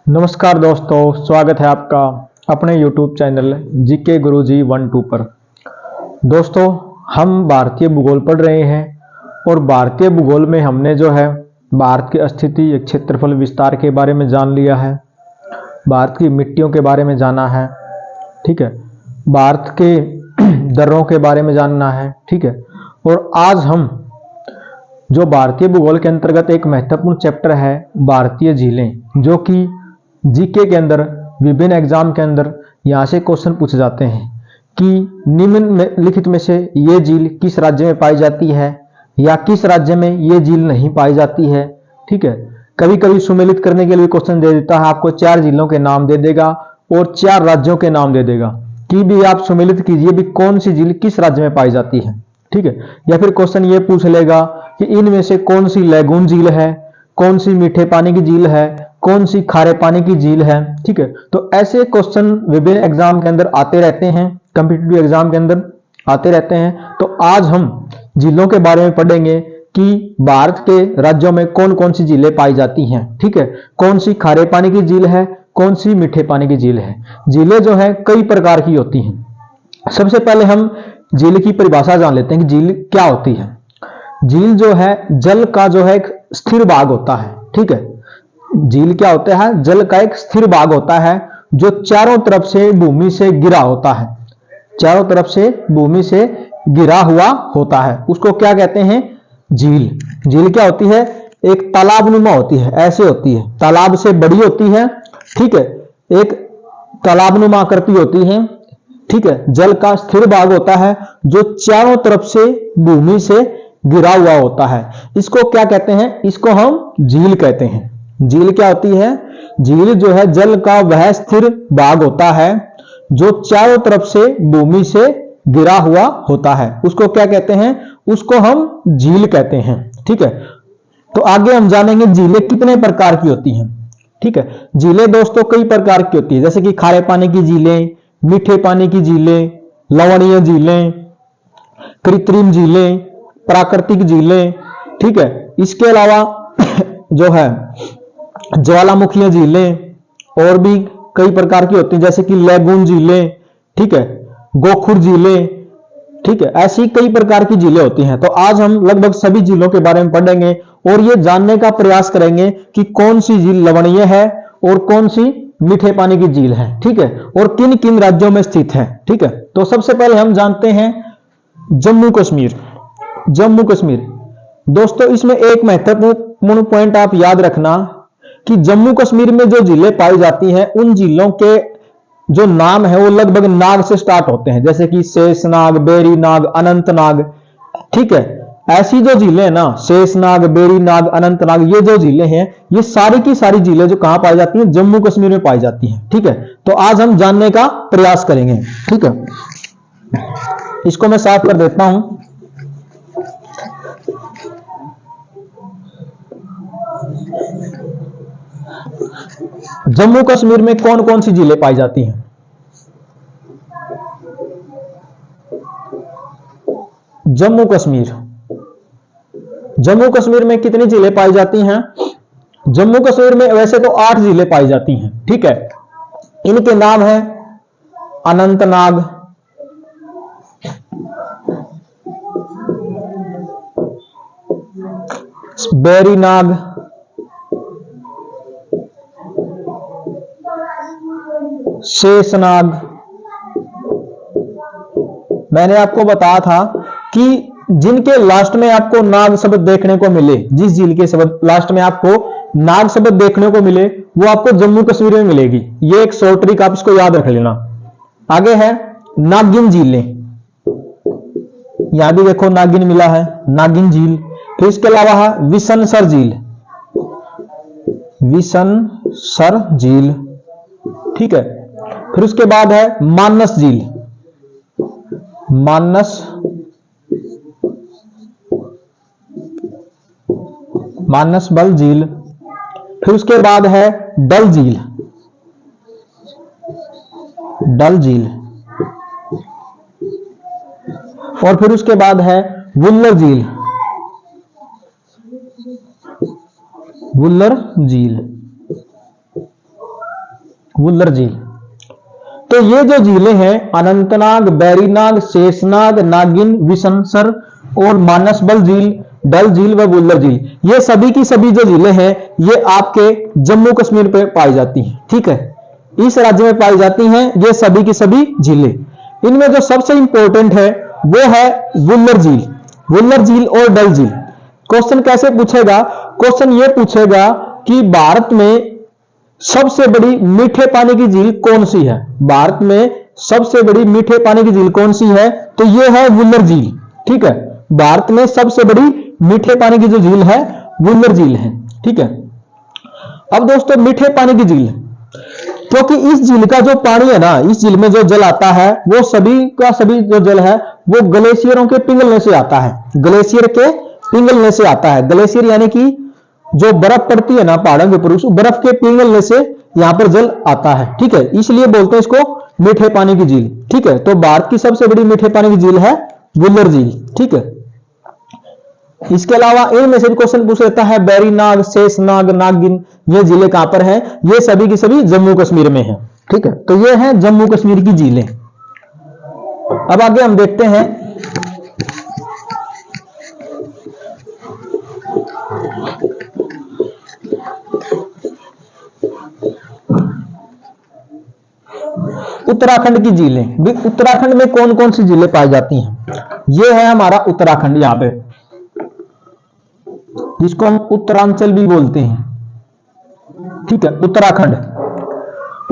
नमस्कार दोस्तों, स्वागत है आपका अपने YouTube चैनल जीके गुरुजी 1-2 पर। दोस्तों, हम भारतीय भूगोल पढ़ रहे हैं और भारतीय भूगोल में हमने जो है भारत की स्थिति, क्षेत्रफल, विस्तार के बारे में जान लिया है, भारत की मिट्टियों के बारे में जाना है, ठीक है, भारत के दर्रों के बारे में जानना है, ठीक है। और आज हम जो भारतीय भूगोल के अंतर्गत एक महत्वपूर्ण चैप्टर है भारतीय झीलें, जो कि जीके के अंदर विभिन्न एग्जाम के अंदर यहाँ से क्वेश्चन पूछे जाते हैं कि निम्नलिखित में से ये झील किस राज्य में पाई जाती है या किस राज्य में ये झील नहीं पाई जाती है, ठीक है। कभी कभी सुमेलित करने के लिए क्वेश्चन दे देता है, आपको 4 जिलों के नाम दे देगा और 4 राज्यों के नाम दे देगा कि भी आप सुमेलित कीजिए भी कौन सी झील किस राज्य में पाई जाती है, ठीक है। या फिर क्वेश्चन ये पूछ लेगा कि इनमें से कौन सी लैगून झील है, कौन सी मीठे पानी की झील है, कौन सी खारे पानी की झील है, ठीक है। तो ऐसे क्वेश्चन विभिन्न एग्जाम के अंदर आते रहते हैं, कॉम्पिटिटिव एग्जाम के अंदर आते रहते हैं। तो आज हम झीलों के बारे में पढ़ेंगे कि भारत के राज्यों में कौन कौन सी झीलें पाई जाती हैं, ठीक है। कौन सी खारे पानी की झील है, कौन सी मीठे पानी की झील है। झीलें जो है कई प्रकार की होती हैं। सबसे पहले हम झील की परिभाषा जान लेते हैं कि झील क्या होती है। झील जो है जल का जो है एक स्थिर भाग होता है, ठीक है। झील क्या होता है? जल का एक स्थिर भाग होता है जो चारों तरफ से भूमि से घिरा होता है, चारों तरफ से भूमि से घिरा हुआ होता है, उसको क्या कहते हैं? झील। झील क्या होती है? एक तालाबनुमा होती है, ऐसे होती है, तालाब से बड़ी होती है, ठीक है, एक तालाबनुमा आकृति होती है, ठीक है। जल का स्थिर भाग होता है जो चारों तरफ से भूमि से घिरा हुआ होता है, इसको क्या कहते हैं? इसको हम झील कहते हैं। झील क्या होती है? झील जो है जल का वह स्थिर भाग होता है जो चारों तरफ से भूमि से घिरा हुआ होता है, उसको क्या कहते हैं? उसको हम झील कहते हैं, ठीक है। तो आगे हम जानेंगे झीलें कितने प्रकार की होती हैं, ठीक है। झीलें दोस्तों कई प्रकार की होती है, जैसे कि खारे पानी की झीलें, मीठे पानी की झीलें, लवणीय झीलें, कृत्रिम झीलें, प्राकृतिक झीलें, ठीक है। इसके अलावा जो है ज्वालामुखीय झीलें और भी कई प्रकार की होती हैं, जैसे कि लैगून झीलें, ठीक है, गोखुर झीलें, ठीक है। ऐसी कई प्रकार की झीलें होती हैं। तो आज हम लगभग सभी झीलों के बारे में पढ़ेंगे और ये जानने का प्रयास करेंगे कि कौन सी झील लवणीय है और कौन सी मीठे पानी की झील है, ठीक है, और किन किन राज्यों में स्थित है, ठीक है। तो सबसे पहले हम जानते हैं जम्मू कश्मीर। जम्मू कश्मीर दोस्तों, इसमें एक महत्वपूर्ण पॉइंट आप याद रखना कि जम्मू कश्मीर में जो झीलें पाई जाती हैं उन झीलों के जो नाम है वो लगभग नाग से स्टार्ट होते हैं, जैसे कि शेषनाग, बेरीनाग, अनंतनाग, ठीक है। ऐसी जो झीलें हैं ना, शेषनाग, बेरीनाग, अनंतनाग, ये जो झीलें हैं ये सारी की सारी झीलें जो कहां पाई जाती हैं? जम्मू कश्मीर में पाई जाती हैं, ठीक है। तो आज हम जानने का प्रयास करेंगे, ठीक है। इसको मैं साफ कर देता हूं। जम्मू कश्मीर में कौन कौन सी झीलें पाई जाती हैं? जम्मू कश्मीर, जम्मू कश्मीर में कितनी झीलें पाई जाती हैं? जम्मू कश्मीर में वैसे तो 8 झीलें पाई जाती हैं, ठीक है। इनके नाम है अनंतनाग, बेरीनाग, शेषनाग। मैंने आपको बताया था कि जिनके लास्ट में आपको नाग शब्द देखने को मिले, जिस झील के शब्द लास्ट में आपको नाग शब्द देखने को मिले वो आपको जम्मू कश्मीर में मिलेगी। ये एक शॉर्ट ट्रिक, आप इसको याद रख लेना। आगे है नागिन झीलें, यहां भी देखो नागिन मिला है, नागिन झील। फिर इसके अलावा है विशनसर झील, विशनसर झील, ठीक है। फिर उसके बाद है मानस झील, मानस, मानसबल झील। फिर उसके बाद है डल झील, डल झील। और फिर उसके बाद है वुल्लर झील, वुल्लर झील, वुल्लर झील। तो ये जो झीलें हैं अनंतनाग, बैरीनाग, शेषनाग, नागिन, विशनसर और मानसबल झील, डल झील व वुल्लर झील, ये सभी की सभी जो झीलें हैं ये आपके जम्मू कश्मीर पे पाई जाती हैं। ठीक है, इस राज्य में पाई जाती हैं ये सभी की सभी झीलें। इनमें जो सबसे इंपॉर्टेंट है वो है वुल्लर झील, वुल्लर झील और डल झील। क्वेश्चन कैसे पूछेगा? क्वेश्चन ये पूछेगा कि भारत में सबसे बड़ी मीठे पानी की झील कौन सी है? भारत में सबसे बड़ी मीठे पानी की झील कौन सी है? तो ये है वुल्लर झील। ठीक है, भारत में सबसे बड़ी मीठे पानी की जो झील है वुल्लर झील है। ठीक है, अब दोस्तों मीठे पानी की झील, क्योंकि इस झील का जो पानी है ना, इस झील में जो जल आता है वो सभी का सभी जो जल है वो ग्लेशियरों के पिघलने से आता है, ग्लेशियर के पिघलने से आता है। ग्लेशियर यानी कि जो बर्फ पड़ती है ना पहाड़ों के ऊपर, उस बर्फ के पिघलने से यहां पर जल आता है। ठीक है, इसलिए बोलते हैं इसको मीठे पानी की झील। ठीक है, तो भारत की सबसे बड़ी मीठे पानी की झील है वुल्लर झील। ठीक है, इसके अलावा इनमें से भी क्वेश्चन पूछ लेता है बैरीनाग, शेषनाग, नागिन, ये झीलें कहां पर हैं? ये सभी की सभी जम्मू कश्मीर में हैं। ठीक है, तो ये है जम्मू कश्मीर की झीलें। अब आगे हम देखते हैं उत्तराखंड की झीलें। उत्तराखंड में कौन कौन सी झीलें पाई जाती हैं? ये है हमारा उत्तराखंड, यहां पे जिसको हम उत्तरांचल भी बोलते हैं। ठीक है, उत्तराखंड,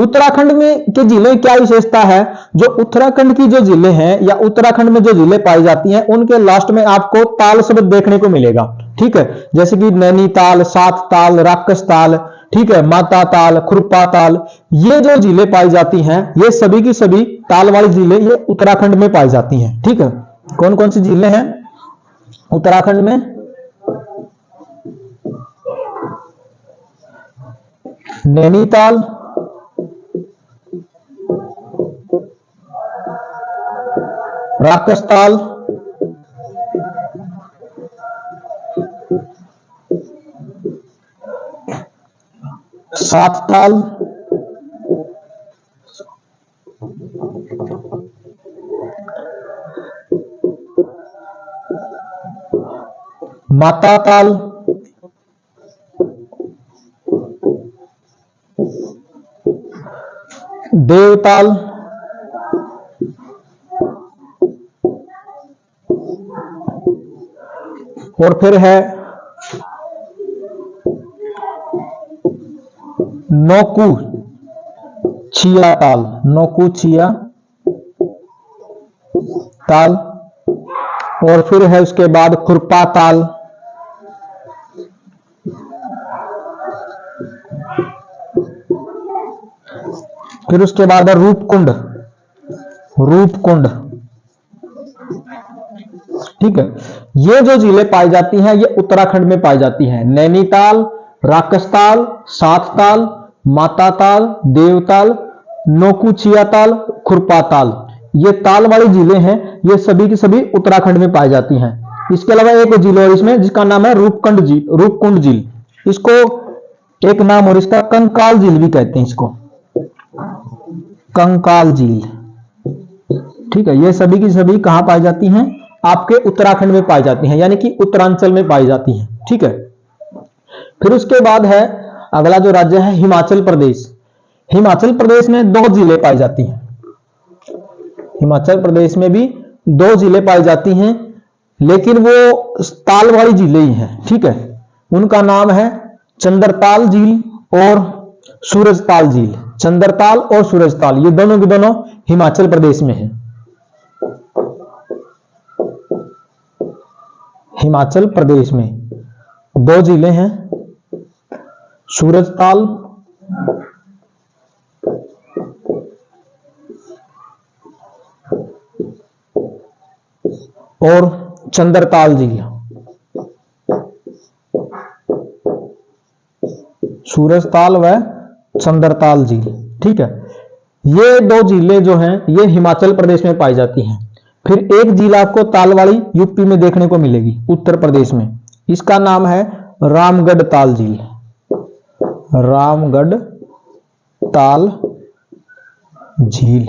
उत्तराखंड में के जिले क्या विशेषता है? जो उत्तराखंड की जो जिले हैं या उत्तराखंड में जो जिले पाई जाती हैं उनके लास्ट में आपको ताल शब्द देखने को मिलेगा। ठीक है, जैसे कि नैनीताल, सात ताल, राकस ताल, ठीक है, माता ताल, खुरपा ताल, ये जो जिले पाई जाती हैं ये सभी की सभी ताल वाली जिले ये उत्तराखंड में पाई जाती हैं। ठीक है, कौन कौन सी जिले हैं उत्तराखंड में? नैनीताल, राकसताल, सातताल, माता ताल, देवताल, और फिर है नौकू छिया ताल, नौकू छिया ताल, और फिर है उसके बाद खुरपा ताल, फिर उसके बाद है रूपकुंड, रूपकुंड। ठीक है, ये जो जिले पाई जाती हैं ये उत्तराखंड में पाई जाती हैं। नैनीताल, राकसताल, सातताल, माताताल, देवताल, नौकुचियाताल, खुरपाताल, ये ताल वाली जिले हैं, ये सभी की सभी उत्तराखंड में पाई जाती हैं। इसके अलावा एक झील और इसमें जिसका नाम है रूपकुंड झील, रूपकुंड झील, इसको एक नाम और इसका कंकाल झील भी कहते हैं, इसको कंकाल झील। ठीक है, ये सभी की सभी कहां पाई जाती हैं? आपके उत्तराखंड में पाई जाती हैं, यानी कि उत्तरांचल में पाई जाती हैं। ठीक है, फिर उसके बाद है अगला जो राज्य है हिमाचल प्रदेश। हिमाचल प्रदेश में दो जिले पाई जाती हैं, हिमाचल प्रदेश में भी दो जिले पाई जाती हैं, लेकिन वो ताल वाली जिले ही हैं। ठीक है, उनका नाम है चंद्रताल झील और सूरजताल झील। चंद्रताल और सूरजताल ये दोनों के दोनों हिमाचल प्रदेश में हैं। हिमाचल प्रदेश में दो जिले हैं, सूरजताल और चंद्रताल झील। सूरजताल व चंद्रताल झील। ठीक है, ये दो झीलें जो हैं ये हिमाचल प्रदेश में पाई जाती हैं। फिर एक झील आपको ताल वाली यूपी में देखने को मिलेगी, उत्तर प्रदेश में, इसका नाम है रामगढ़ ताल झील। रामगढ़ ताल झील।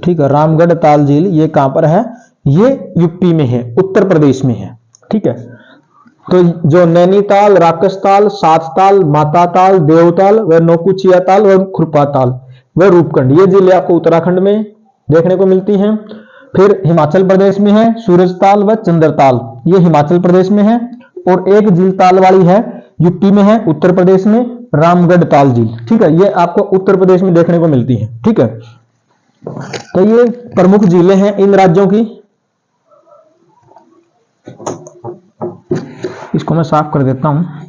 ठीक है, रामगढ़ ताल झील ये कहां पर है? ये यूपी में है, उत्तर प्रदेश में है। ठीक है, तो जो नैनीताल, राकसताल, सातताल, माताताल, देवताल व नौकुचिया ताल व खुरपा ताल व रूपकुंड, ये जिले आपको उत्तराखंड में देखने को मिलती हैं। फिर हिमाचल प्रदेश में है सूरजताल व चंद्रताल, ये हिमाचल प्रदेश में है। और एक झील ताल वाली है यूपी में है, उत्तर प्रदेश में, रामगढ़ ताल झील। ठीक है, ये आपको उत्तर प्रदेश में देखने को मिलती है। ठीक है, तो ये प्रमुख झीलें हैं इन राज्यों की। इसको मैं साफ कर देता हूं।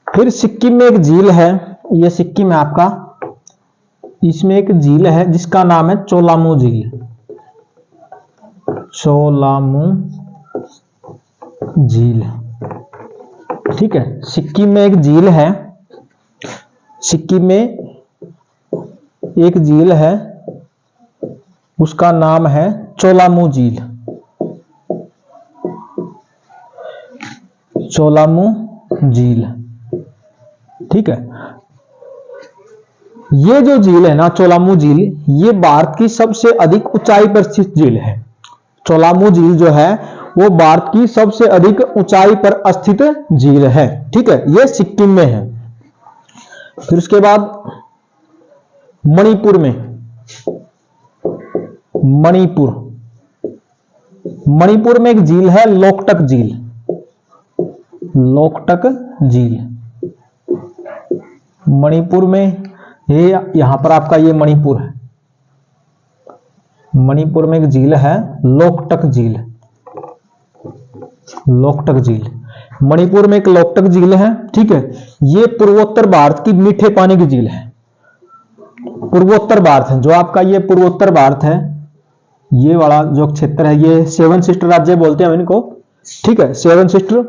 फिर सिक्किम में एक झील है, ये सिक्किम है आपका, इसमें एक झील है जिसका नाम है चोलामू झील। चोलामू झील। ठीक है, सिक्किम में एक झील है, सिक्किम में एक झील है, उसका नाम है चोलामू झील। चोलामू झील। ठीक है, ये जो झील है ना चोलामू झील, ये भारत की सबसे अधिक ऊंचाई पर स्थित झील है। चोलामू झील जो है वो भारत की सबसे अधिक ऊंचाई पर स्थित झील है। ठीक है, ये सिक्किम में है। फिर उसके बाद मणिपुर में, मणिपुर में एक झील है लोकटक झील। लोकटक झील मणिपुर में, ये यहां पर आपका ये मणिपुर है। मणिपुर में एक झील है लोकटक झील। लोकटक झील, मणिपुर में एक लोकटक झील है। ठीक है, ये पूर्वोत्तर भारत की मीठे पानी की झील है। पूर्वोत्तर भारत है जो आपका, ये पूर्वोत्तर भारत है, ये वाला जो क्षेत्र है, ये सेवन सिस्टर राज्य बोलते हैं इनको। ठीक है, सेवन सिस्टर,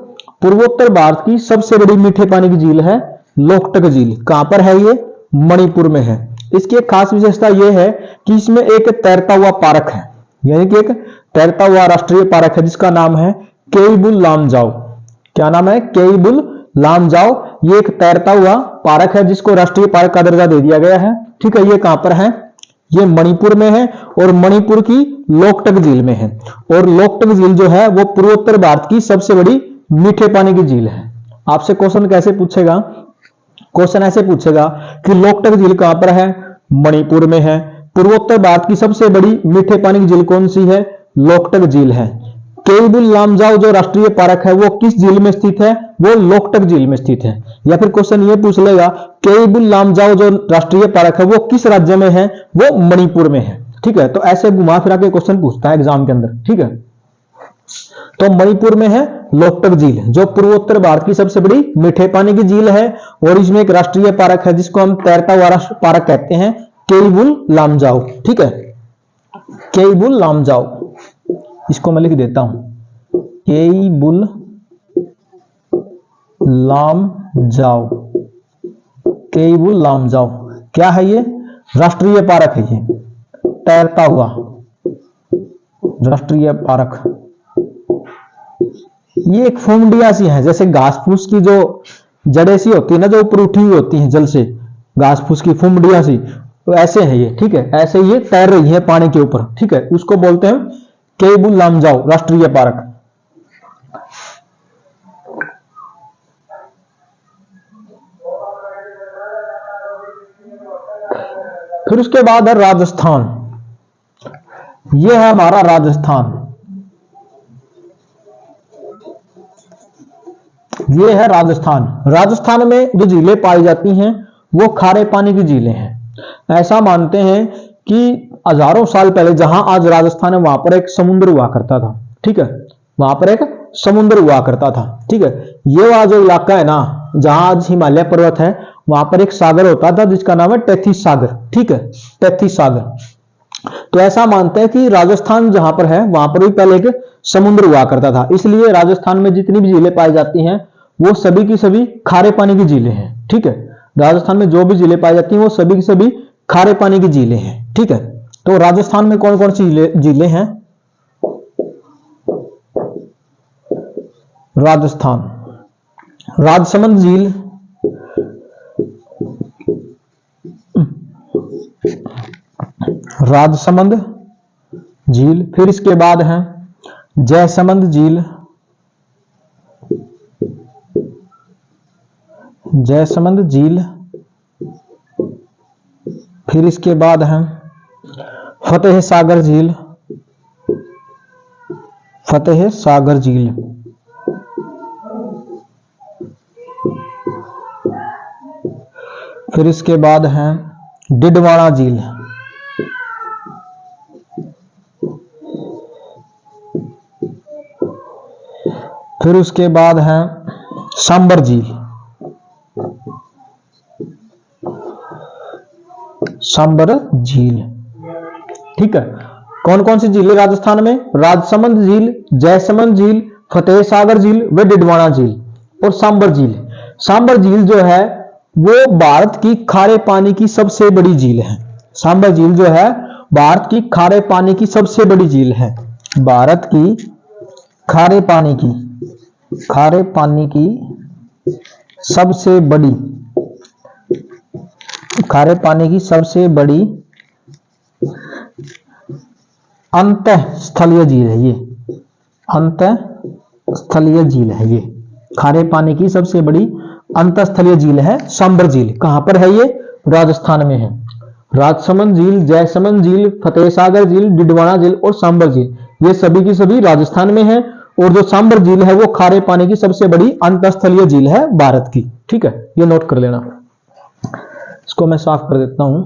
पूर्वोत्तर भारत की सबसे बड़ी मीठे पानी की झील है लोकटक झील। कहां पर है? ये मणिपुर में है। इसकी एक खास विशेषता यह है कि इसमें एक तैरता हुआ पार्क है, यानी कि एक तैरता हुआ राष्ट्रीय पार्क है जिसका नाम है केइबुल लामजाओ। क्या नाम है? केइबुल लामजाओ। ये एक तैरता हुआ पार्क है जिसको राष्ट्रीय पार्क का दर्जा दे दिया गया है। ठीक है, ये कहां पर है? ये मणिपुर में है और मणिपुर की लोकटक झील में है। और लोकटक झील जो है वो पूर्वोत्तर भारत की सबसे बड़ी मीठे पानी की झील है। आपसे क्वेश्चन कैसे पूछेगा? क्वेश्चन ऐसे पूछेगा कि लोकटक झील कहां पर है? मणिपुर में है। पूर्वोत्तर भारत की सबसे बड़ी मीठे पानी की झील कौन सी है? लोकटक झील है। केइबुल लामजाओ जो राष्ट्रीय पार्क है वो किस झील में स्थित है? वो लोकटक झील में स्थित है। या फिर क्वेश्चन ये पूछ लेगा केइबुल लामजाओ जो राष्ट्रीय पार्क है वो किस राज्य में है? वो मणिपुर में है। ठीक है, तो ऐसे घुमा फिरा के क्वेश्चन पूछता है एग्जाम के अंदर। ठीक है, तो मणिपुर में है लोकटक झील जो पूर्वोत्तर भारत की सबसे बड़ी मीठे पानी की झील है। और इसमें एक राष्ट्रीय पार्क है जिसको हम तैरता हुआ पार्क कहते हैं, केइबुल लामजाओ। ठीक है, केइबुल लामजाओ, इसको मैं लिख देता हूं, केइबुल लामजाओ। केइबुल लामजाओ क्या है? ये राष्ट्रीय पार्क है, ये तैरता हुआ राष्ट्रीय पार्क। ये एक फुमडिया सी है, जैसे घास फूस की जो जड़ें सी होती है ना, जो ऊपर उठी हुई होती हैं जल से, घास फूस की फुमडिया सी, तो ऐसे है ये। ठीक है, ऐसे ये तैर रही है पानी के ऊपर। ठीक है, उसको बोलते हैं केइबुल लामजाओ राष्ट्रीय पार्क। फिर उसके बाद है राजस्थान। यह है हमारा राजस्थान। ये है राजस्थान। राजस्थान में जो झीलें पाई जाती हैं वो खारे पानी की झीलें हैं। ऐसा मानते हैं कि हजारों साल पहले जहां आज राजस्थान है वहां पर एक समुद्र हुआ करता था। ठीक है, वहां पर एक समुद्र हुआ करता था। ठीक है, ये वाला जो इलाका है ना जहां आज हिमालय पर्वत है, वहां पर एक सागर होता था जिसका नाम है टेथिस सागर। ठीक है, टेथिस सागर। तो ऐसा मानते हैं कि राजस्थान जहां पर है वहां पर भी पहले एक समुद्र हुआ करता था, इसलिए राजस्थान में जितनी भी झीलें पाई जाती हैं वो सभी की सभी खारे पानी की झीलें हैं। ठीक है, राजस्थान में जो भी झीलें पाई जाती हैं वो सभी की सभी खारे पानी की झीलें हैं। ठीक है, तो राजस्थान में कौन कौन सी झीलें हैं? राजस्थान, राजसमंद झील, राजसमंद झील, फिर इसके बाद है जयसमंद झील, जयसमंद झील, फिर इसके बाद है फतेह सागर झील, फतेह सागर झील, फिर इसके बाद है डिडवाना झील, फिर उसके बाद है सांबर झील, सांबर झील। ठीक है, कौन कौन सी झील राजस्थान में? राजसमंद झील, जयसमंद झील, फतेह सागर झील व डिडवाना झील और सांबर झील। सांबर झील जो है वो भारत की खारे पानी की सबसे बड़ी झील है। सांबर झील जो है भारत की खारे पानी की सबसे बड़ी झील है। भारत की खारे पानी की सबसे बड़ी, खारे पानी की सबसे बड़ी अंतःस्थलीय झील है ये, अंतःस्थलीय झील है ये, खारे पानी की सबसे बड़ी अंतःस्थलीय झील है सांबर झील। कहां पर है ये? राजस्थान में है। राजसमंद झील, जयसमंद झील, फतेह सागर झील, डिडवाना झील और सांबर झील ये सभी की सभी राजस्थान में है। और जो सांबर झील है वो खारे पानी की सबसे बड़ी अंतःस्थलीय झील है भारत की। ठीक है, ये नोट कर लेना। इसको मैं साफ कर देता हूं।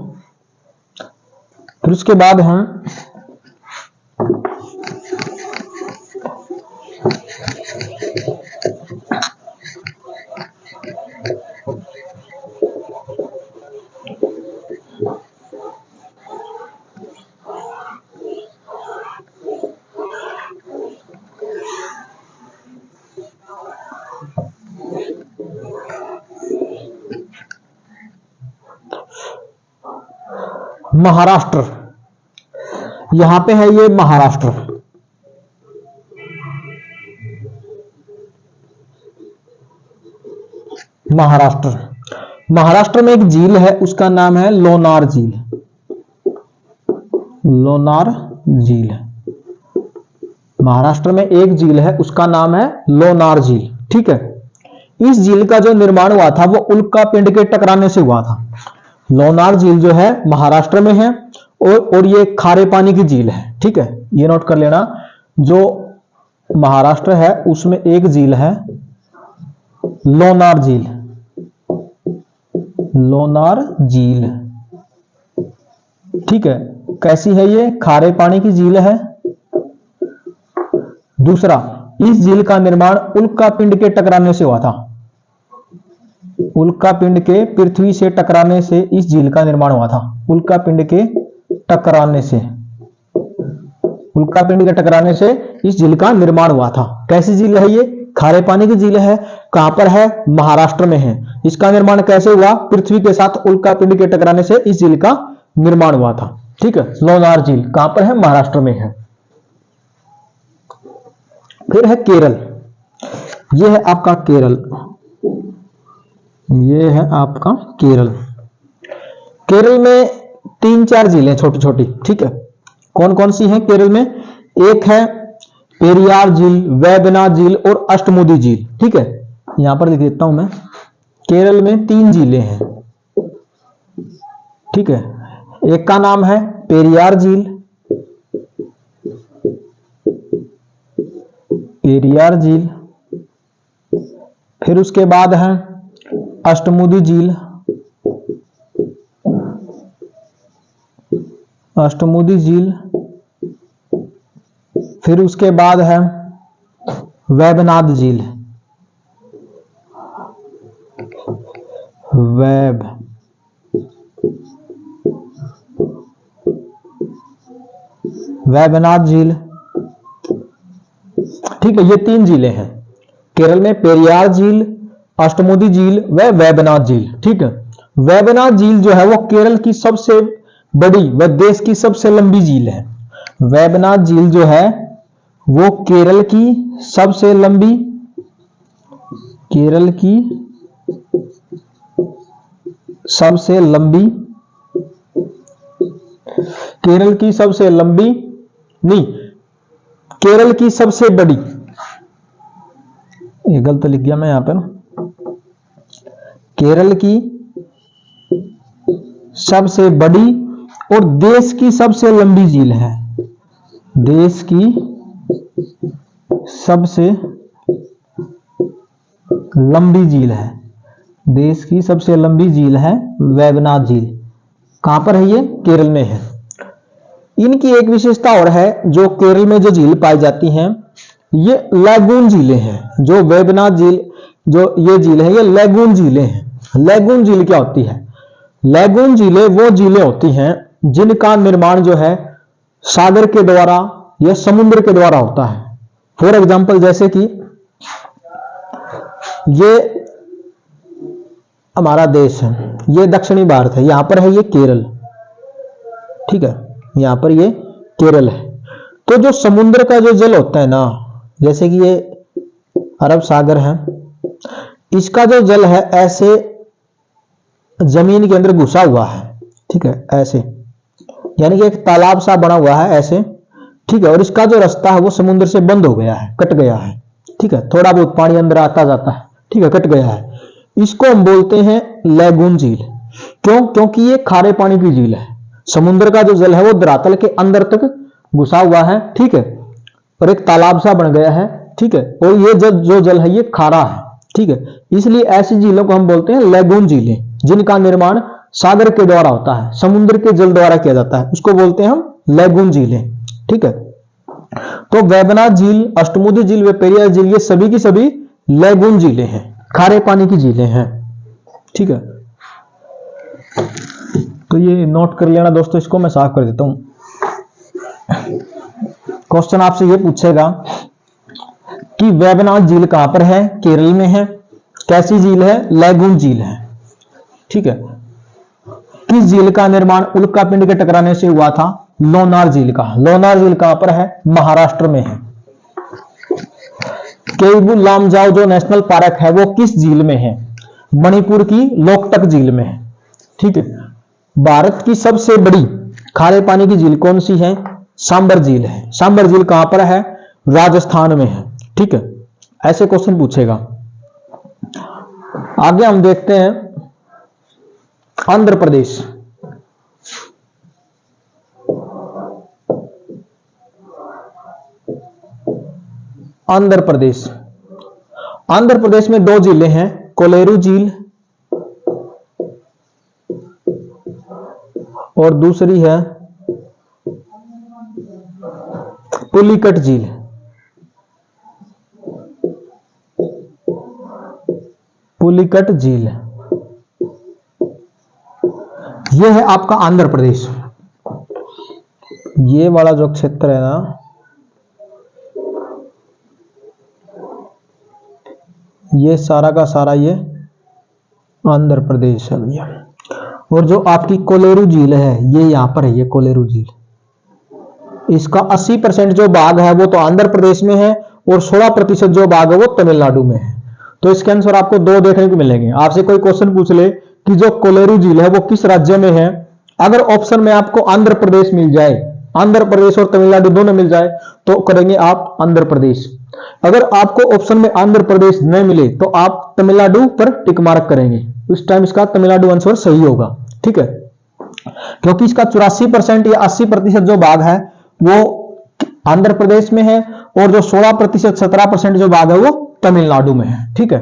फिर उसके बाद हम महाराष्ट्र, यहां पे है ये महाराष्ट्र। महाराष्ट्र, महाराष्ट्र में एक झील है उसका नाम है लोनार झील, लोनार झील। महाराष्ट्र में एक झील है उसका नाम है लोनार झील। ठीक है, इस झील का जो निर्माण हुआ था वो उल्का पिंड के टकराने से हुआ था। लोनार झील जो है महाराष्ट्र में है और ये खारे पानी की झील है। ठीक है, ये नोट कर लेना। जो महाराष्ट्र है उसमें एक झील है लोनार झील, लोनार झील। ठीक है, कैसी है ये? खारे पानी की झील है। दूसरा, इस झील का निर्माण उल्का पिंड के टकराने से हुआ था। उल्का पिंड के पृथ्वी से टकराने से इस झील का निर्माण हुआ था। उल्का पिंड के टकराने से, उल्का पिंड के टकराने से इस झील का निर्माण हुआ था। कैसी झील है ये? खारे पानी की झील है। कहां पर है? महाराष्ट्र में है। इसका निर्माण कैसे हुआ? पृथ्वी के साथ उल्का पिंड के टकराने से इस झील का निर्माण हुआ था। ठीक है, लोनार झील कहां पर है? महाराष्ट्र में है। फिर है केरल, यह है आपका केरल, ये है आपका केरल। केरल में 3-4 झीलें छोटी छोटी। ठीक है, कौन कौन सी हैं केरल में? एक है पेरियार झील, वेबनाथ झील और अष्टमुदी झील। ठीक है, यहां पर दिख देता हूं मैं। केरल में 3 झीलें हैं। ठीक है, एक का नाम है पेरियार झील, पेरियार झील, फिर उसके बाद है अष्टमुदी झील, अष्टमुदी झील, फिर उसके बाद है वेबनाथ झील, वेब वेबनाड झील। ठीक है, ये 3 झीलें हैं केरल में, पेरियार झील, अष्टमुदी झील व वेबनाड झील। ठीक है, वेबनाड झील जो है वो केरल की सबसे बड़ी व देश की सबसे लंबी झील है। वेबनाड झील जो है वो केरल की सबसे लंबी, केरल की सबसे लंबी, केरल की सबसे लंबी नहीं, केरल की सबसे बड़ी, ये गलत लिख गया मैं यहां पर, केरल की सबसे बड़ी और देश की सबसे लंबी झील है। देश की सबसे लंबी झील है, देश की सबसे लंबी झील है वेबनाड झील। कहां पर है ये? केरल में है। इनकी एक विशेषता और है, जो केरल में जो झील पाई जाती हैं ये लैगून झीलें हैं। जो वेबनाड झील, जो ये झील है, ये लैगून झीलें हैं। लैगून झील क्या होती है? लैगून झीलें वो झीलें होती हैं जिनका निर्माण जो है सागर के द्वारा या समुद्र के द्वारा होता है। फॉर एग्जाम्पल, जैसे कि ये हमारा देश है, ये दक्षिणी भारत है, यहां पर है ये केरल। ठीक है, यहां पर ये केरल है। तो जो समुद्र का जो जल होता है ना, जैसे कि ये अरब सागर है, इसका जो जल है ऐसे जमीन के अंदर घुसा हुआ है। ठीक है, ऐसे, यानी कि एक तालाब सा बना हुआ है ऐसे। ठीक है, और इसका जो रास्ता है वो समुद्र से बंद हो गया है, कट गया है। ठीक है, थोड़ा बहुत पानी अंदर आता जाता है, ठीक है, कट गया है। इसको हम बोलते हैं लैगून झील। क्यों? क्योंकि ये खारे पानी की झील है। समुद्र का जो जल है वो धरातल के अंदर तक घुसा हुआ है। ठीक है, और एक तालाब सा बन गया है। ठीक है, और ये जो जल है ये खारा है। ठीक है, इसलिए ऐसी झीलों को हम बोलते हैं लैगून झीलें, जिनका निर्माण सागर के द्वारा होता है, समुद्र के जल द्वारा किया जाता है, उसको बोलते हैं हम लैगून झीलें। ठीक है, तो वेबनाड झील, अष्टमुदी झील व पेरियार झील ये सभी की सभी लैगून झीलें हैं, खारे पानी की झीलें हैं। ठीक है, तो ये नोट कर लेना दोस्तों, इसको मैं साफ कर देता हूं। क्वेश्चन आपसे ये पूछेगा कि वेबनाड झील कहां पर है? केरल में है। कैसी झील है? लैगून झील है। ठीक है, किस झील का निर्माण उल्कापिंड के टकराने से हुआ था? लोनार झील का। लोनार झील कहां पर है? महाराष्ट्र में है। केबुल लामजाओ जो नेशनल पार्क है वो किस झील में है? मणिपुर की लोकटक झील में है। ठीक है, भारत की सबसे बड़ी खारे पानी की झील कौन सी है? सांबर झील है। सांबर झील कहां पर है? राजस्थान में है। ठीक है, ऐसे क्वेश्चन पूछेगा। आगे हम देखते हैं आंध्र प्रदेश। आंध्र प्रदेश, आंध्र प्रदेश में 2 जिले हैं, कोलेरू झील और दूसरी है पुलिकट झील। पुलिकट झील, यह है आपका आंध्र प्रदेश। ये वाला जो क्षेत्र है ना, ये सारा का सारा ये आंध्र प्रदेश है भैया। और जो आपकी कोलेरू झील है ये यहां पर है, ये कोलेरू झील। इसका 80% जो भाग है वो तो आंध्र प्रदेश में है और 16% जो भाग है वो तमिलनाडु में है। तो इसके आंसर आपको 2 देखने को मिलेंगे। आपसे कोई क्वेश्चन पूछ ले कि जो कोलेरू झील है वो किस राज्य में है, अगर ऑप्शन में आपको आंध्र प्रदेश मिल जाए, आंध्र प्रदेश और तमिलनाडु दोनों मिल जाए तो करेंगे आप आंध्र प्रदेश। अगर आपको ऑप्शन में आंध्र प्रदेश न मिले तो आप तमिलनाडु पर टिक मार्क करेंगे। उस टाइम इसका तमिलनाडु आंसर सही होगा। ठीक है, क्योंकि इसका 84% या 80% जो भाग है वो आंध्र प्रदेश में है और जो 16% 17% जो भाग है वो तमिलनाडु में है। ठीक है,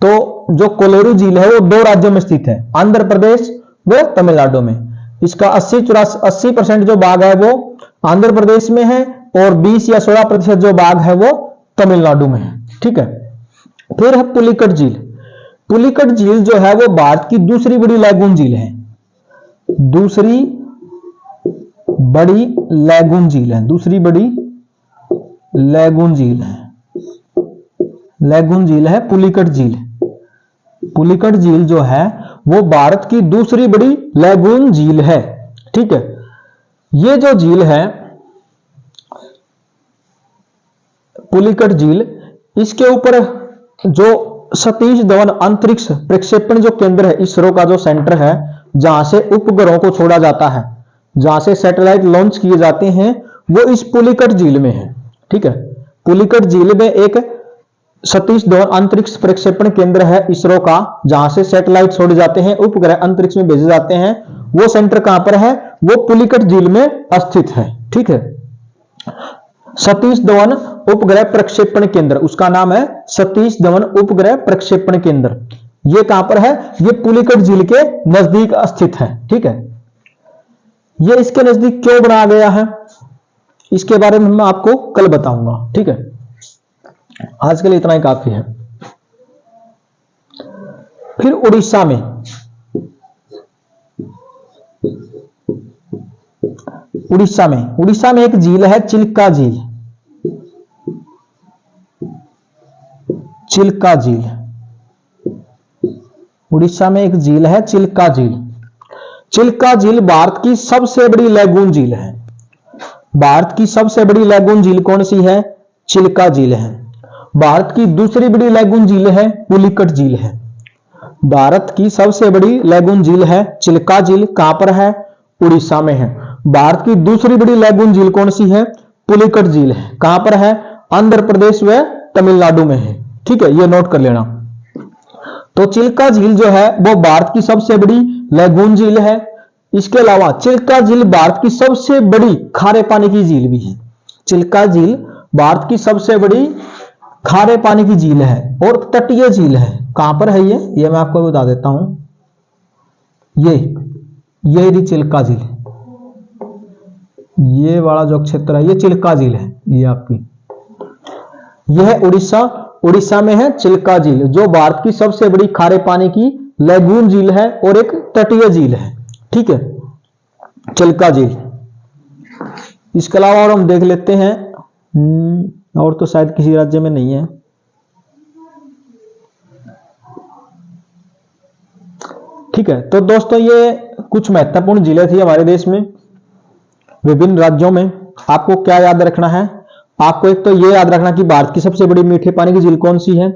तो जो कोलेरू झील है वो 2 राज्यों में स्थित है, आंध्र प्रदेश व तमिलनाडु में। इसका 80% जो भाग है वो आंध्र प्रदेश में है और 20 या 16% जो भाग है वो तमिलनाडु में है। ठीक है, फिर है पुलिकट झील। पुलिकट झील जो है वो भारत की दूसरी बड़ी लैगून झील है। दूसरी बड़ी लैगून झील है, दूसरी बड़ी लैगून झील है, लैगून झील है पुलिकट झील। पुलिकट झील जो है वो भारत की दूसरी बड़ी लैगून झील है। ठीक है, ये जो झील है पुलिकट झील, इसके ऊपर जो सतीश धवन अंतरिक्ष प्रक्षेपण जो केंद्र है, इसरो का जो सेंटर है जहां से उपग्रहों को छोड़ा जाता है, जहां से सैटेलाइट लॉन्च किए जाते हैं, वो इस पुलिकट झील में है। ठीक है, पुलिकट झील में एक सतीश धवन अंतरिक्ष प्रक्षेपण केंद्र है इसरो का, जहां से सैटेलाइट छोड़े जाते हैं, उपग्रह अंतरिक्ष में भेजे जाते हैं। वो सेंटर कहां पर है? वो पुलिकट झील में स्थित है। ठीक है, सतीश धवन उपग्रह प्रक्षेपण केंद्र, उसका नाम है सतीश धवन उपग्रह प्रक्षेपण केंद्र। ये कहां पर है? ये पुलिकट झील के नजदीक स्थित है। ठीक है, ये इसके नजदीक क्यों बनाया गया है, इसके बारे में मैं आपको कल बताऊंगा। ठीक है, आज के लिए इतना ही काफी है। फिर उड़ीसा में, उड़ीसा में एक झील है चिल्का झील। चिल्का झील, उड़ीसा में एक झील है चिल्का झील। चिल्का झील भारत की सबसे बड़ी लैगून झील है। भारत की सबसे बड़ी लैगून झील कौन सी है? चिल्का झील है। भारत की दूसरी बड़ी लैगून झील है पुलिकट झील है। भारत की सबसे बड़ी लैगून झील है चिल्का झील, कहां पर है? उड़ीसा में है। भारत की दूसरी बड़ी लैगून झील कौन सी है? पुलिकट झील है, कहां पर है? आंध्र प्रदेश व तमिलनाडु में है। ठीक है, ये नोट कर लेना। तो चिल्का झील जो है वो भारत की सबसे बड़ी लैगून झील है। इसके अलावा चिल्का झील भारत की सबसे बड़ी खारे पानी की झील भी है। चिल्का झील भारत की सबसे बड़ी खारे पानी की झील है और तटीय झील है। कहां पर है ये मैं आपको बता देता हूं। ये रही चिल्का झील, ये वाला जो क्षेत्र है ये चिल्का झील है। ये आपकी, यह उड़ीसा में है चिल्का झील, जो भारत की सबसे बड़ी खारे पानी की लैगून झील है और एक तटीय झील है। ठीक है, चिल्का झील। इसके अलावा और हम देख लेते हैं, और तो शायद किसी राज्य में नहीं है। ठीक है, तो दोस्तों ये कुछ महत्वपूर्ण जिले थी हमारे देश में, विभिन्न राज्यों में। आपको क्या याद रखना है? आपको एक तो ये याद रखना कि भारत की सबसे बड़ी मीठे पानी की झील कौन सी है?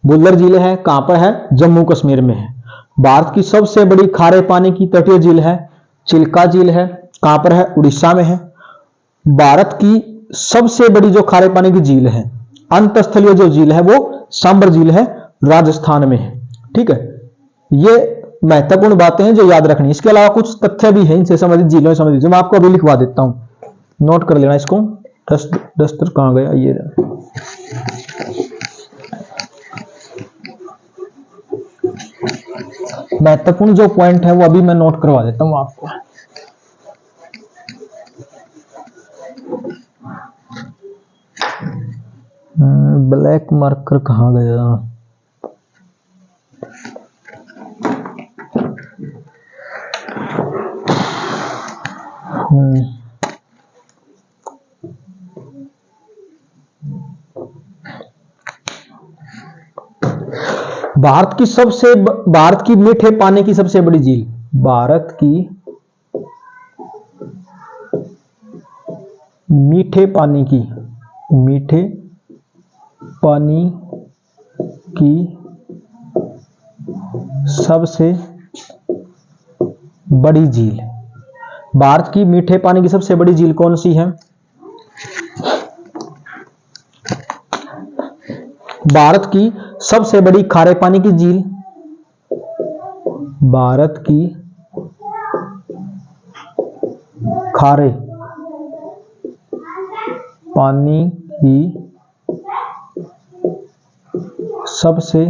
बुल्लर झील है, कहां पर है? जम्मू कश्मीर में है। भारत की सबसे बड़ी खारे पानी की तटीय झील है चिल्का झील है, कहां पर है? उड़ीसा में है। भारत की सबसे बड़ी जो खारे पानी की झील है, अंतस्थलीय जो झील है, वो सांबर झील है, राजस्थान में है। ठीक है, ये महत्वपूर्ण बातें हैं जो याद रखनी। इसके अलावा कुछ तथ्य भी हैं इनसे संबंधित, झीलों से संबंधित, जो मैं आपको अभी लिखवा देता हूं, नोट कर लेना इसको। डस्टर कहां गया? ये महत्वपूर्ण जो पॉइंट है वो अभी मैं नोट करवा देता हूं आपको। ब्लैक मार्कर कहां गया? भारत की मीठे पानी की सबसे बड़ी झील, भारत की मीठे पानी की सबसे बड़ी झील। भारत की मीठे पानी की सबसे बड़ी झील कौन सी है? भारत की सबसे बड़ी खारे पानी की झील, भारत की खारे पानी की सबसे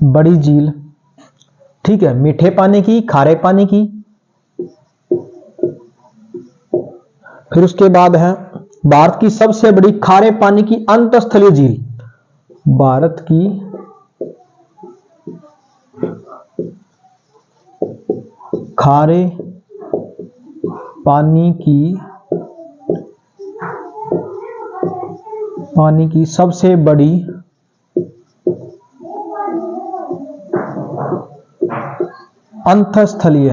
बड़ी झील। ठीक है, मीठे पानी की, खारे पानी की। फिर उसके बाद है भारत की सबसे बड़ी खारे पानी की अंतस्थलीय झील, भारत की खारे पानी की सबसे बड़ी अंतस्थलीय,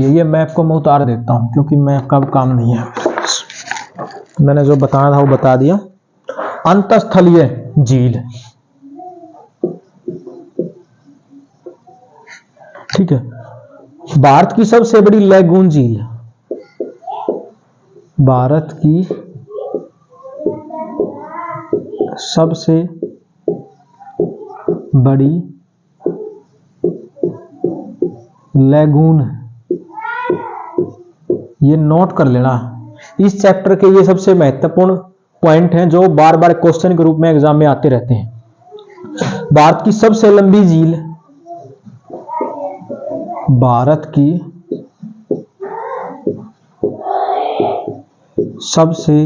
ये मैप को मैं उतार देता हूं क्योंकि मैप का काम नहीं है, मैंने जो बताना था वो बता दिया। अंतस्थलीय झील, ठीक है। भारत की सबसे बड़ी लैगून झील, भारत की सबसे बड़ी लैगून, ये नोट कर लेना। इस चैप्टर के ये सबसे महत्वपूर्ण पॉइंट हैं जो बार बार क्वेश्चन के रूप में एग्जाम में आते रहते हैं। भारत की सबसे लंबी झील, भारत की सबसे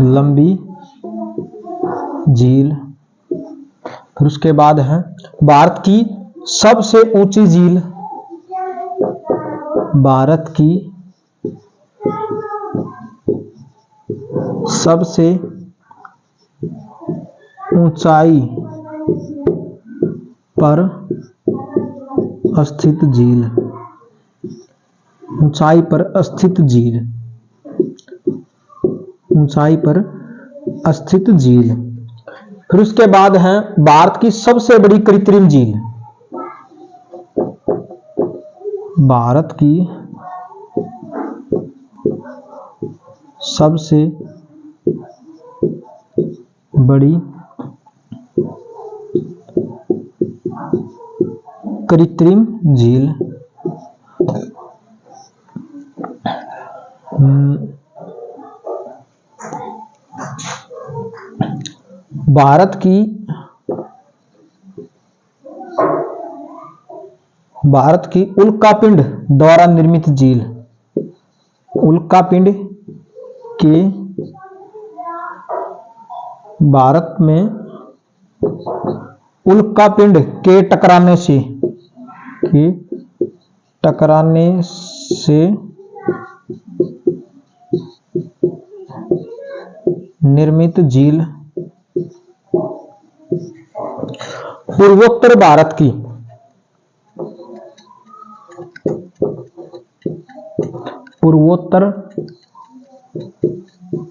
लंबी झील, फिर उसके बाद है भारत की सबसे ऊंची झील, भारत की सबसे ऊंचाई पर स्थित झील, ऊंचाई पर स्थित झील, ऊंचाई पर स्थित झील। फिर उसके बाद है भारत की सबसे बड़ी कृत्रिम झील, भारत की सबसे बड़ी कृत्रिम झील, भारत की उल्कापिंड द्वारा निर्मित झील, उल्कापिंड के भारत में उल्कापिंड के टकराने से निर्मित झील, पूर्वोत्तर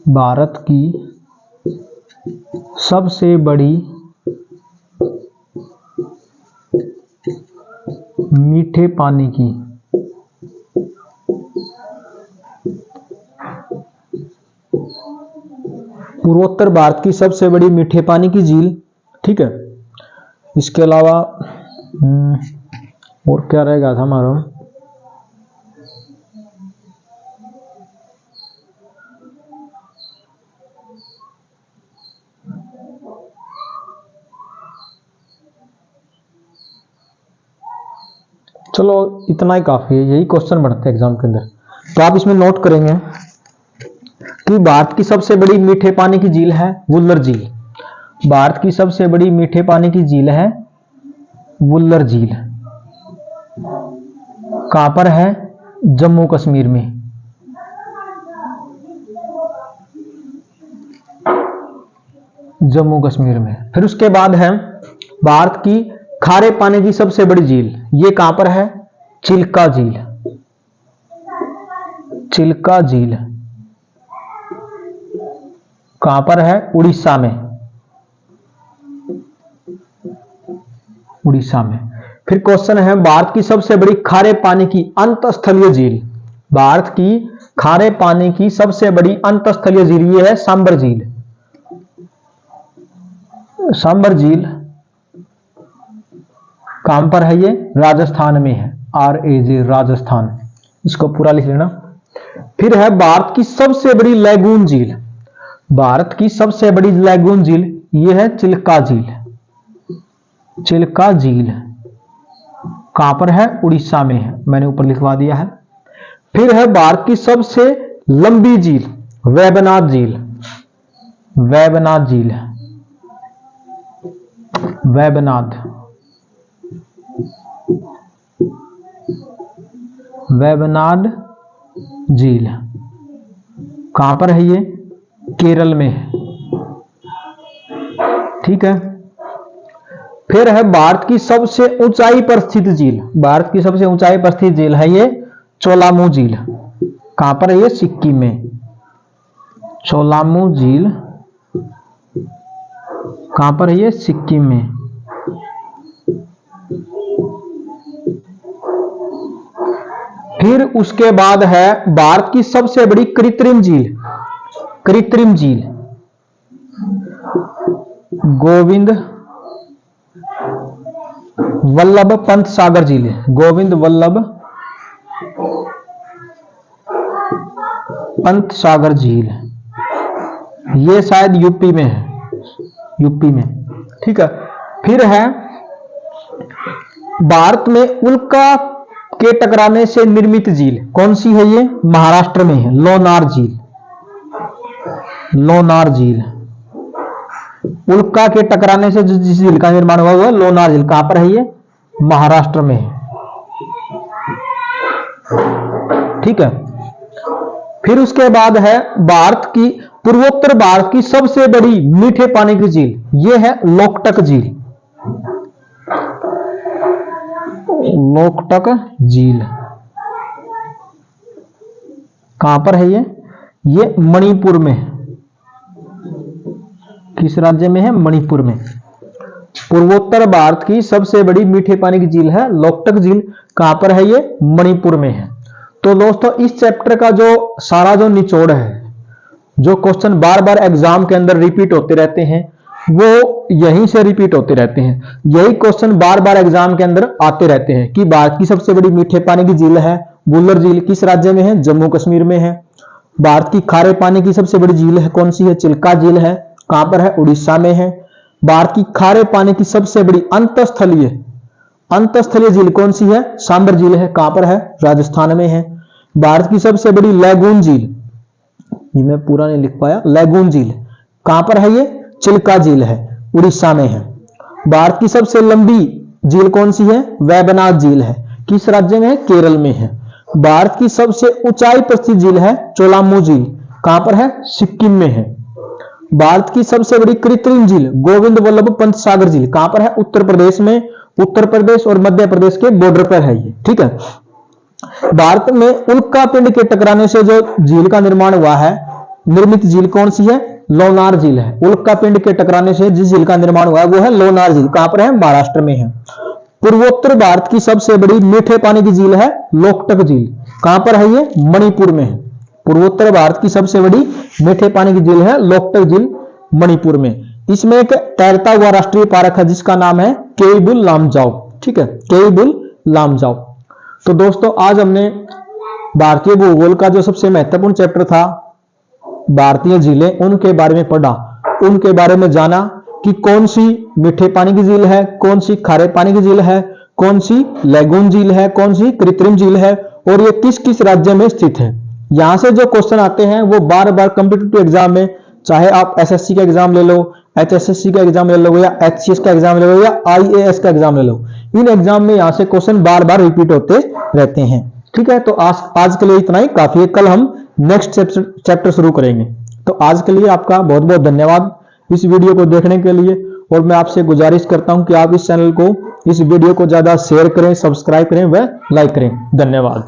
भारत की सबसे बड़ी मीठे पानी की, पूर्वोत्तर भारत की सबसे बड़ी मीठे पानी की झील, ठीक है। इसके अलावा और क्या रहेगा था हमारा, चलो इतना ही काफी है, यही क्वेश्चन बनते हैं एग्जाम के अंदर। तो आप इसमें नोट करेंगे कि भारत की सबसे बड़ी मीठे पानी की झील है वुल्लर झील, भारत की सबसे बड़ी मीठे पानी की झील है वुल्लर झील। कहां पर है? जम्मू कश्मीर में, जम्मू कश्मीर में। फिर उसके बाद है भारत की खारे पानी की सबसे बड़ी झील, ये कहां पर है? चिल्का झील, चिल्का झील कहां पर है? उड़ीसा में, उड़ीसा में। फिर क्वेश्चन है भारत की सबसे बड़ी खारे पानी की अंतस्थलीय झील, भारत की खारे पानी की सबसे बड़ी अंतस्थलीय झील ये है सांबर झील, सांबर झील कहां पर है? ये राजस्थान में है, RAJ राजस्थान, इसको पूरा लिख लेना। फिर है भारत की सबसे बड़ी लैगून झील, भारत की सबसे बड़ी लैगून झील ये है चिल्का झील, चिल्का झील कहां पर है? उड़ीसा में है, मैंने ऊपर लिखवा दिया है। फिर है भारत की सबसे लंबी झील वेबनाथ झील, वेबनाथ झील, वेबनाथ वेबनाड झील कहां पर है ये? केरल में है। ठीक है। फिर है भारत की सबसे ऊंचाई पर स्थित झील। भारत की सबसे ऊंचाई पर स्थित झील है ये चोलामू झील। कहां पर है ये? सिक्किम में। चोलामू झील कहां पर है ये? सिक्किम में। फिर उसके बाद है भारत की सबसे बड़ी कृत्रिम झील। कृत्रिम झील गोविंद वल्लभ पंत सागर झील है। गोविंद वल्लभ पंत सागर झील, ये शायद यूपी में है। यूपी में। ठीक है। फिर है भारत में उल्का के टकराने से निर्मित झील कौन सी है? ये महाराष्ट्र में है। लोनार झील। लोनार झील उल्का के टकराने से जिस झील का निर्माण हुआ वो लोनार झील। कहां पर है ये? महाराष्ट्र में है। ठीक है। फिर उसके बाद है भारत की पूर्वोत्तर भारत की सबसे बड़ी मीठे पानी की झील, ये है लोकटक झील। लोकटक झील कहां पर है ये? ये मणिपुर में है। किस राज्य में है? मणिपुर में। पूर्वोत्तर भारत की सबसे बड़ी मीठे पानी की झील है लोकटक झील। कहां पर है ये? मणिपुर में है। तो दोस्तों इस चैप्टर का जो सारा जो निचोड़ है, जो क्वेश्चन बार बार एग्जाम के अंदर रिपीट होते रहते हैं, वो यहीं से रिपीट होते रहते हैं। यही क्वेश्चन बार बार एग्जाम के अंदर आते रहते हैं कि भारत की सबसे बड़ी मीठे पानी की झील है वुलर झील, किस राज्य में है? जम्मू कश्मीर में है। भारत की खारे पानी की सबसे बड़ी झील है कौन सी है? चिल्का झील है। कहां पर है? उड़ीसा में है। भारत की खारे पानी की सबसे बड़ी अंतस्थलीय झील कौन सी है? सांबर झील है। कहां पर है? राजस्थान में है। भारत की सबसे बड़ी लैगून झील, ये मैं पूरा नहीं लिख पाया, लैगून झील कहां पर है? ये चिल्का झील है, उड़ीसा में है। भारत की सबसे लंबी झील कौन सी है? वेबनाड झील है। किस राज्य में है? केरल में है। भारत की सबसे ऊंचाई पर स्थित झील है चोलामू झील। कहां पर है? सिक्किम में है। भारत की सबसे बड़ी कृत्रिम झील गोविंद वल्लभ पंत सागर झील कहां पर है? उत्तर प्रदेश में। उत्तर प्रदेश और मध्य प्रदेश के बॉर्डर पर है ये। ठीक है। भारत में उल्का पिंड के टकराने से जो झील का निर्माण हुआ है, निर्मित झील कौन सी है? लोनार झील है। उल्का पिंड के टकराने से जिस झील का निर्माण हुआ है वो है लोनार झील। कहां पर है? महाराष्ट्र में है। पूर्वोत्तर भारत की सबसे बड़ी मीठे पानी की झील है लोकटक झील। कहां पर है ये? मणिपुर में है। पूर्वोत्तर भारत की सबसे बड़ी मीठे पानी की झील है लोकटक झील, मणिपुर में। इसमें एक तैरता हुआ राष्ट्रीय पार्क है जिसका नाम है केइबुल लामजाओ। ठीक है, केइबुल लामजाओ। तो दोस्तों आज हमने भारतीय भूगोल का जो सबसे महत्वपूर्ण चैप्टर था भारतीय झीलें, उनके बारे में पढ़ा, उनके बारे में जाना कि कौन सी मीठे पानी की झील है, कौन सी खारे पानी की झील है, कौन सी लैगून झील है, कौन सी कृत्रिम झील है और ये किस किस राज्य में स्थित है। यहां से जो क्वेश्चन आते हैं वो बार बार कॉम्पिटिटिव एग्जाम में, चाहे आप एसएससी का एग्जाम ले लो, एचएसएससी का एग्जाम ले लो या एचसीएस का एग्जाम ले लो या आईएएस का एग्जाम ले लो, इन एग्जाम में यहां से क्वेश्चन बार बार रिपीट होते रहते हैं। ठीक है, तो आज के लिए इतना ही काफी है। कल हम नेक्स्ट चैप्टर शुरू करेंगे। तो आज के लिए आपका बहुत बहुत धन्यवाद इस वीडियो को देखने के लिए, और मैं आपसे गुजारिश करता हूं कि आप इस चैनल को, इस वीडियो को ज्यादा शेयर करें, सब्सक्राइब करें व लाइक करें। धन्यवाद।